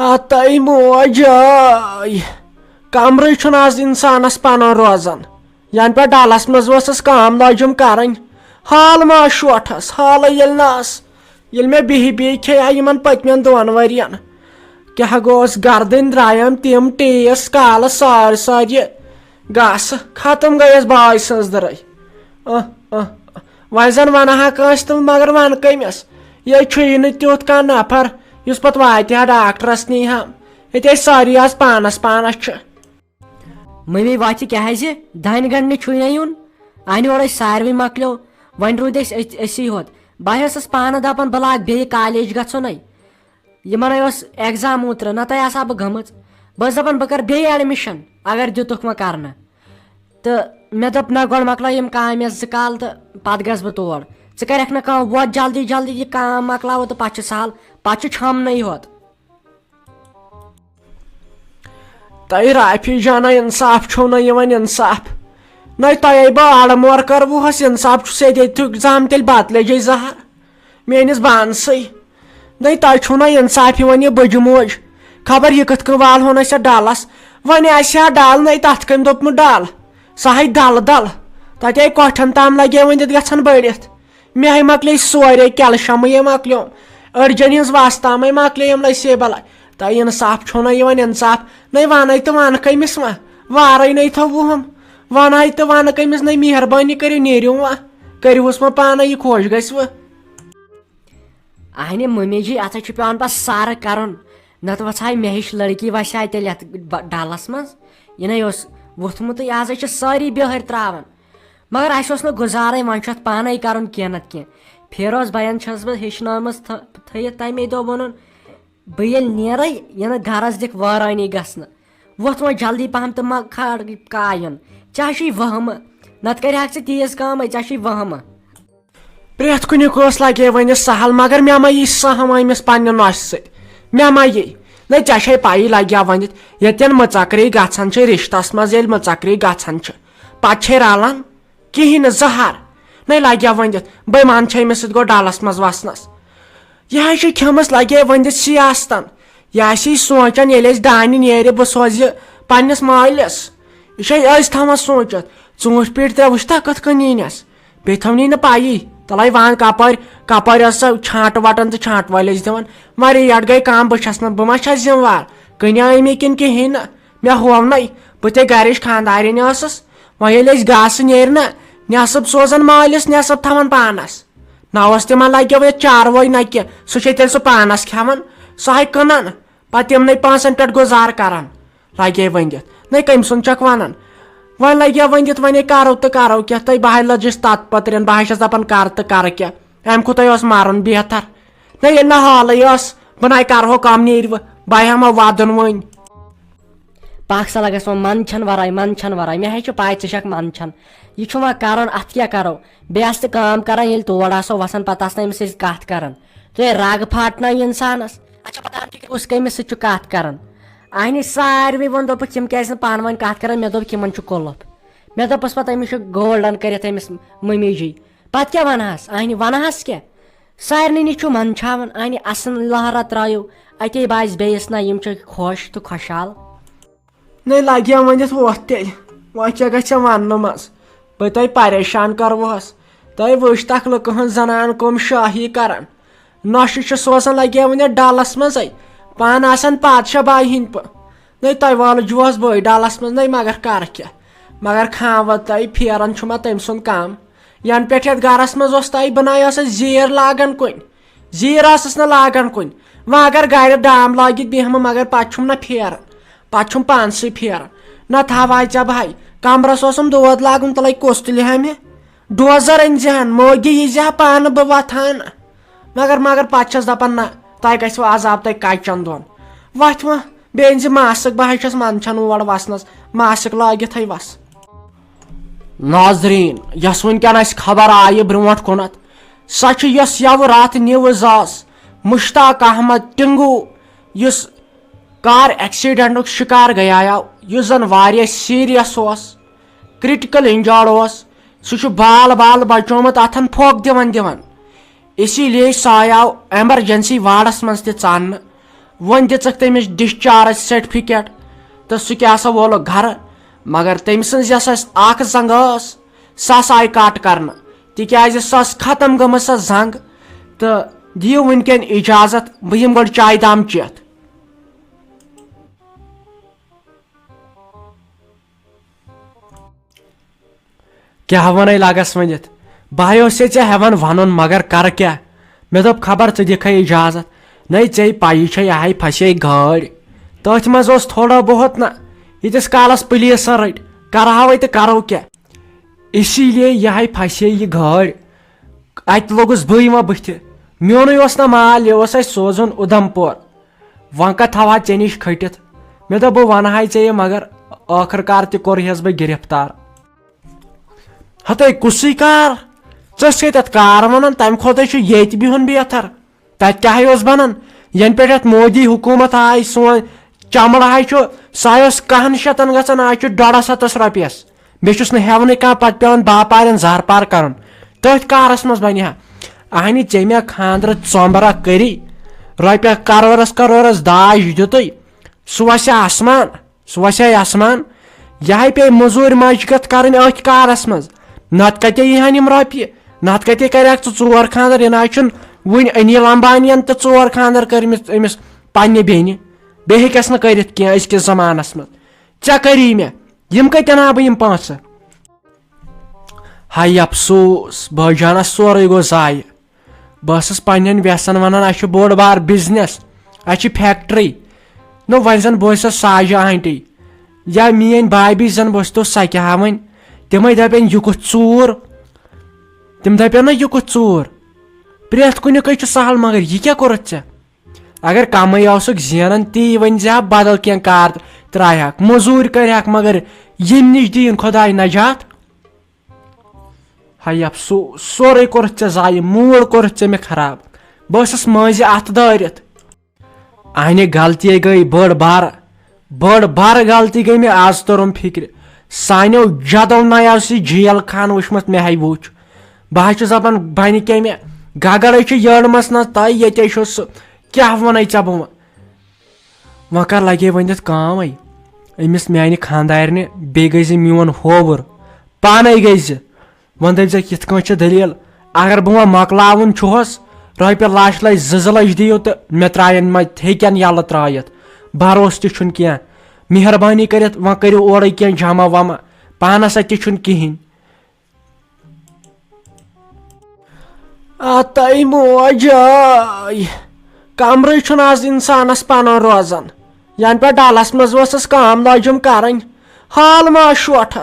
اتائی موجائی کمرے چھُنہٕ آز انسانس پنُن روزان ین پہ ڈالس مز ؤسٕس کٲم لٲجِم کرٕنۍ حال ما شوٹھس حالٕے ییٚلہِ نہٕ ٲس ییٚلہِ مےٚ بِہِی کھیٚیا یِمن پٔتمٮ۪ن 2 ؤرین کیٛاہ گوٚوس گردٕنۍ درٛایَم تِم ٹیٖس کالہٕ سارِ گاسہٕ ختم گٔیَس باے سٕنٛز دٕرٕے وۄنۍ زن ونہا کٲنٛسہِ تہٕ مگر ونہٕ کٔمِس ییٚتہِ چھُیی نہٕ تیُتھ کانٛہہ نفر یُس پتہٕ واتہِ ہا ڈاکٹرس نیٖہم ییٚتہِ ٲسۍ سٲری آز پانس چھِ ممی واتہِ کیٛازِ دانہِ گنڈنہِ چھُے نہ یُن انہِ یورٕ أسۍ ساروٕے مۄکلیو وۄنۍ روٗدۍ أسۍ أسی یوت بہٕ ٲسٕس پانہٕ دپان بہٕ لاگہٕ بیٚیہِ کالیج گژھُنٕے یِمنٕے اوس ایگزام اوترٕ نتہٕ آسہٕ ہا بہٕ گٔمٕژ بہٕ ٲسٕس دپان بہٕ کرٕ بیٚیہِ ایڈمِشن اگر دِتُکھ وۄنۍ کرنہٕ تہٕ مےٚ دوٚپ نہ گۄڈٕ مۄکلاو یِم کامہِ 2 کال تہٕ پتہٕ گژھٕ بہٕ تور ژٕ کرکھ نہٕ کٲم ووت جلدی جلدی یہِ کٲم مۄکلاوو تہٕ پتہٕ چھُ سہل پتہٕ چھُ چھۄمنٕے یوت تۄہہِ رافی جانا انصاف چھُو نہٕ یِوان انصاف نَے تۄہے بہٕ آڑٕ کروہس انصاف چھُ سیٚدے زام تیٚلہِ بتہٕ لیجے زہر میٲنِس بانسٕے نَے تۄہہِ چھُو نہٕ انصاف یِوان یہِ بٕجہِ موج خبر یہِ کِتھ کٔنۍ والہون أسۍ ڈلس وۄنۍ آسہِ ہا ڈل نَے تتھ کٔمۍ دوٚپمُت ڈل سۄ ہے دل تتے کۄٹھٮ۪ن تام لگے ؤنِتھ گژھان بٔڑِتھ مےٚ ہے مۄکلے سورے کیلشمٕے مۄکلیوم أڑجن ہِنٛز وستامے مۄکلییِم لسے بلاے تۄہہِ انصاف چھُو نہٕ یِوان انصاف نَے ونے تہٕ ونہٕ کٔمِس وۄنۍ وارٕے نَے تھووُہم ونہے تہٕ ونہٕ کٔمِس نَے مہربٲنی کٔرِو نیٖرِو وۄنۍ کٔرِہُس وۄنۍ پانے یہِ خۄش گژھِ وۄنۍ اہنہِ ممی جی اتھ چھُ پیوان پتہٕ سارٕ کرُن نتہٕ وژھاے مےٚ ہِش لڑکی وسہِ ہا تیٚلہِ یتھ ڈلس منٛز یِنَے اوس ووٚتھمُتٕے آز چھِ سٲری بِہٲرۍ تراوان مگر اسہِ اوس نہٕ گُزارے وۄنۍ چھُ اتھ پانے کرُن کینٛہہ نتہٕ کینٛہہ فیروز بین چھس بہٕ ہیٚچھنٲومٕژ تھٲیِتھ تمے دۄہ ووٚنُن بہٕ ییٚلہِ نیرے یِنہٕ گرس دِکھ وٲرٲنی گژھنہٕ ووٚتھ وۄنۍ جلدی پہم تہٕ ما کھار کایُن ژےٚ چھُے وہمہٕ نتہٕ کرِہکھ ژٕ تیٖژ کٲمٕے ژےٚ چھُے وہمہٕ پرٛٮ۪تھ کُنہِ کٲنٛسہِ لگے وۄنۍ سہل مگر مےٚ ما یی سہم أمِس پننہِ نۄشہِ سۭتۍ مےٚ ما یی نَے ژےٚ چھے پایی لگیا ؤنِتھ ییٚتٮ۪ن مٕژکری گژھان چھِ رشتس منٛز ییٚلہِ مٕژکری گژھان چھِ پتہٕ چھے رلان کہیٖنۍ نہٕ زہر نَے لگیا ؤنِتھ بہٕ مان چھے أمِس سۭتۍ گوٚو ڈلس منٛز وسنس یہِ حظ چھِ کھیٚمٕژ لگے ؤنِتھ سیاستن یہِ آسی سونٛچان ییٚلہِ أسۍ دانہِ نیرِ بہٕ سوزِ پننِس مٲلِس یہِ چھے أزۍ تھاوان سوٗنٛچِتھ ژوٗنٛٹھۍ پیٖٹۍ 3 وٕچھتا کِتھ کٔنۍ یٖنس بیٚیہِ تھونی نہٕ پایی تلے وان کپٲرۍ ٲس سۄ چھانٹہٕ وٹان تہٕ چھانٹہٕ وٲلۍ ٲسۍ دِوان مگر ریٹ گٔے کم بہٕ چھس نہٕ بہٕ ما چھس ذمہٕ کٕنیٛاے مےٚ کِنہٕ کہیٖنۍ نہٕ مےٚ ہوونَے بہٕ تے گرِچ خانٛدارِنۍ ٲسٕس وۄنۍ ییٚلہِ أسۍ گاسہٕ نیرِ نا نٮ۪صٕب سوزان مٲلِس نٮ۪صٕب تھاوان پانس نہ اوس تِمن لگیو ییٚتہِ چاروٲے نہ کینٛہہ سُہ چھِ تیٚلہِ سُہ پانس کھٮ۪وان سۄ ہے کٕنان پتہٕ تِمنٕے پونٛسن پٮ۪ٹھ گُزارٕ کران لگے ؤنِتھ نَے کٔمۍ سُنٛد چھکھ ونان وۄنۍ لگیا ؤنِتھ وۄنۍ کرو تہٕ کرو کیٛاہ تہٕ بہٕ ہے لٔجِس تتھ پٔترٮ۪ن بہٕ چھس دپان کر تہٕ کرٕ کیٛاہ امہِ کھۄتہٕ اوس مرُن بہتر نہ ییٚلہِ نہٕ حالٕے ٲس بہٕ نَے کرہو کم نیٖرِ وۄنۍ بہٕ ہٮ۪مو ودُن وۄنۍ پاک سا لگس وۄنۍ منٛدچھن ورٲے مےٚ ہے چھِ پاے ژٕ چھکھ منٛدچھان یہِ چھُ وۄنۍ کرُن اتھ کیٛاہ کرو بیٚیہِ آسہٕ کٲم کران ییٚلہِ تور آسو وسان پتہٕ آسہٕ نہٕ أمِس سۭتۍ کتھ کران تُہۍ رگ پھاٹنٲیو انسانس اچھا پتہ کُس کٔمِس سۭتۍ چھُ کتھ کران اہنہِ ساروٕے ووٚن دوٚپُکھ یِم کیازِ نہٕ پانہٕ ؤنۍ کتھ کران مےٚ دوٚپُکھ یِمن چھُ قُلف مےٚ دوٚپُس پتہٕ أمِس چھُ گولڈن کٔرِتھ أمِس ممی جی پتہٕ کیٛاہ ونہس اہنہِ ونہس کیٛاہ سارنٕے نِش چھُ منٛدچھاوان اہنہِ اصل لہرا ترٲیِو اتے باسہِ بیٚیِس نہ یِم چھِ خۄش تہٕ خۄشحال نَے لگیا ؤنِتھ ووٚتھ تیٚلہِ وۄنۍ کیٛاہ گژھِ وننہٕ منٛز بہٕ تۄہہِ پریشان کروہس تۄہہِ وٕچھتکھ لُکہٕ ہٕنٛز زنان کٕم شٲہی کران نۄشہِ چھِ سوزان لگیا ؤنِتھ ڈلس منٛزے پانہٕ آسان پادشاہ باے ہِنٛدۍ نَے تۄہہِ وٲلجوہس بٕے ڈلس منٛز نَے مگر کر کیٛاہ مگر کھاوٕ تۄہہِ پھیران چھُ مہ تٔمۍ سُنٛد کم ینہٕ پٮ۪ٹھ یتھ گرس منٛز اوس تۄہہِ بہٕ نَے ٲسٕس زیٖر لاگان کُنہِ زیٖر ٲسٕس نہٕ لاگان کُنہِ وۄنۍ اگر گرِ ڈام لٲگِتھ بیٚہمہٕ مگر پتہٕ چھُم نہ پھیران پتہٕ چھُم پانسٕے پھیران نہ تھاوے ژےٚ بھاے کمرس اوسُم دود لاگُن تلے کُس تُلہِ ہا مےٚ ڈوزر أنۍ زِہن موگی یی ہا پانہٕ بہٕ وتھان مگر پتہٕ چھس دپان نہ تۄہہِ گژھِوٕ عذاب تۄہہِ کچن دۄن وتھ وۄنۍ بیٚیہِ أنۍ زِ ماسک بہٕ حظ چھس منٛدچھان اور وسنس ماسک لٲگِتھٕے وس ناظریٖن یۄس وٕنکیٚن اسہِ خبر آیہِ برونٛٹھ کُنتھ سۄ چھِ یۄس یوٕ راتھ نِوٕز ٲس مشتاق احمد ٹنگوٗ یُس کار ایکسیڈنٹُک شکار گٔیاو یُس زن واریاہ سیٖریس اوس کرٹیکل انجٲرڈ اوس سُہ چھُ بال بچومُت اتھن پھوٚکھ دِوان اسی لیے سُہ آیاو ایمرجنسی وارڈس منٛز تہِ ژاننہٕ ون دِژٕکھ تٔمِس ڈِسچارٕج سرٹِفکیٹ تہٕ سُہ کیٛاہ سا وولُکھ گرٕ مگر تٔمۍ سٕنٛز یۄس اَسہِ اکھ زنٛگ ٲس سۄ ہسا آیہِ کٹ کرنہٕ تِکیٛازِ سۄ ٲس ختم گٔمٕژ سۄ زنٛگ تہٕ دِیِو وٕنکٮ۪ن اِجازت بہٕ یِمہٕ گۄڈٕ چایہِ دام چٮ۪تھ. کیٛاہ ونے لگس ؤنِتھ بہٕ اوس ژےٚ ہٮ۪وان ونُن مگر کرٕ کیٛاہ مےٚ دوٚپ خبر ژٕ دِکھے اِجازت نَے ژےٚ پَیی چھے یہِ ہاے پھسے گٲڑۍ تٔتھۍ منٛز اوس تھوڑا بہت نہ ییٖتِس کالس پُلیٖسن رٔٹۍ کرہاوے تہٕ کرو کیٛاہ اسی لیے یہِ ہاے پھسے یہِ گٲڑۍ اتہِ لوٚگُس بٕے وۄنۍ بٕتھِ میونُے اوس نہ مال یہِ اوس اَسہِ سوزُن اُدھمپور وۄنۍ کتھ تھاوہا ژےٚ نِش کھٔٹِتھ مےٚ دوٚپ بہٕ ونہٕ ہاے ژےٚ یہِ مگر ٲخٕر کار تہِ کوٚرہس بہٕ گرفتار. ہتے کُسٕے کار ژٕ ٲسۍ تتھ کار ونان تمہِ کھۄتہٕ چھُ ییٚتہِ بِہُن بہتر تتہِ کیٛاہ اوس بنان ینہٕ پٮ۪ٹھ یتھ مودی حکوٗمت آیہِ سون چمڑٕ ہاے چھُ سۄ ٲس 100 شیٚتن گژھان آز چھُ 150 رۄپیس بیٚیہِ چھُس نہٕ ہٮ۪ونٕے کانٛہہ پتہٕ پیٚوان باپارٮ۪ن زارپار کرُن تٔتھۍ کارس منٛز بنہِ ہا اہنہِ ژےٚ مےٚ خانٛدرٕ ژومبرا کٔری رۄپیہِ کرورس داج دِتُے سُہ وسے آسمان یہے پیٚیہِ موٚزوٗرۍ مشگت کرٕنۍ أتھۍ کارس منٛز نتہٕ کتے یِہن یِم رۄپیہِ نتہٕ کتے کرکھ ژٕ 4 خانٛدر یہِ نہ چھُنہٕ وُنہِ انیل امبانین تہِ 4 خانٛدر کٔرمٕتۍ أمِس پننہِ بیٚنہِ بیٚیہِ ہیٚکس نہٕ کٔرِتھ کینٛہہ أزکِس زمانس منٛز ژےٚ کٔری مےٚ یِم کتٮ۪ن ہا بہٕ یِم پونٛسہٕ. ہاے افسوٗس بٲے جانس سورُے گوٚو ضایہِ بہٕ ٲسٕس پننٮ۪ن ویسن ونان اسہِ چھُ بوٚڑ بار بِزنس اسہِ چھِ فیکٹری نو وۄنۍ زن بہٕ ٲسٕس ساجہِ آنٹی یا میٲنۍ بابی زن بہٕ تو سۄ کیٛاہ وۄنۍ تِمے دپن یہِ کُس ژوٗر تِم دپن نہ یہِ کُس ژوٗر پرٛٮ۪تھ کُنیُکے چھُ سہل مگر یہِ کیٛاہ کوٚرُتھ ژےٚ اگر کمٲے اوسُکھ زینان تی ؤنۍ زِ ہا بدل کینٛہہ کار ترٛایہکھ موٚزوٗرۍ کرہکھ مگر ییٚمہِ نِش دِیِن خۄداے نجات. ہاے افسوٗس سورُے کوٚرُتھ ژےٚ ضایہِ موٗڈ کوٚرُتھ ژےٚ مےٚ خراب بہٕ ٲسٕس مٲنٛزِ اتھٕ دٲرِتھ اہنہِ غلطی گٔے بٔڑ بارٕ غلطی گٔے مےٚ آز توٚرُم فکرِ سانیو جدو نیو سُہ جیل خان وٕچھمُت مےٚ ہاے وٕچھ بہٕ حظ چھُس دپان بنہِ کیٛاہ مےٚ گگرے چھُ یٔڑمٕژ نہ تۄہہِ ییٚتے چھُ سُہ کیٛاہ ونے ژےٚ بہٕ وۄنۍ کر لگے وۄنۍ اتھ کٲمے أمِس میانہِ خانٛدارنہِ بیٚیہِ گٔے زِ میون ہووُر پانے گٔے زِ وۄنۍ دٔپزٮ۪کھ یِتھ کٲٹھۍ چھِ دٔلیٖل اگر بہٕ وۄنۍ مۄکلاوُن چھُہس رۄپیہِ 1,00,000 دِیِو تہٕ مےٚ ترٛاین ہیٚکن یلہٕ ترٲیِتھ بروسہٕ تہِ چھُنہٕ کینٛہہ مہربٲنی کٔرِتھ وۄنۍ کٔرِو اورے کینٛہہ جمع ومع پانس اتہِ چھُنہٕ کِہینۍ. اتَے موجاے کمرٕے چھُنہٕ آز انسانس پنُن روزان ینہٕ پٮ۪ٹھ ڈلس منٛز ؤژھٕس کٲم لٲجِم کرٕنۍ حال ما شوٹھس